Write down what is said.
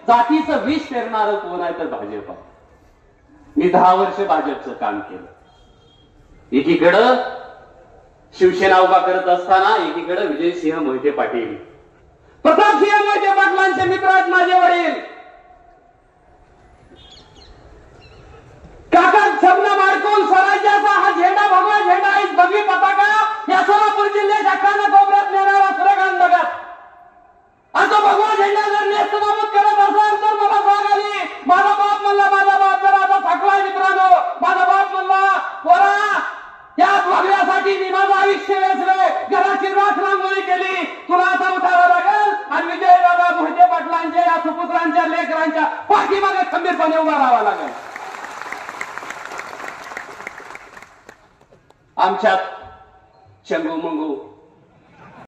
जातीचं विष पेरणारं कोण आहे तर भाजप आहे. मी 10 वर्ष भाजपचं काम केलं. एकीकडं शिवसेना उभा करत असताना एकीकडे विजयसिंह मोहिते पाटील, प्रतापसिंह मोहिते पाटलांचे मित्र आहेत माझे वडील. काका शब्द माडकून स्वराज्याचा हा झेंडा भगवा झेंडा आहे. भगवी पताका या सोलापूर जिल्ह्याच्या कानाकोपऱ्यात नेणारा सूर्यकांत नगर. आणि तो भगवा झेंडा जर नेस्तनाबूत करत असेल तर मला जाग आली. माझा बाप म्हणला, माझा बाप जर आता थकलाय मित्रांनो, माझा बाप म्हणला पोरा या भगव्यासाठी मी माझं आयुष्य वेचलंय, घराची राख रांगोळी केली, तुला आता उठावं लागेल आणि विजयदादा मोहिते पाटलांच्या या सुपुत्रांच्या लेकरांच्या पाठीमागे खंबीरपणे उभा राहावं लागेल. आमच्यात चंगू मंगू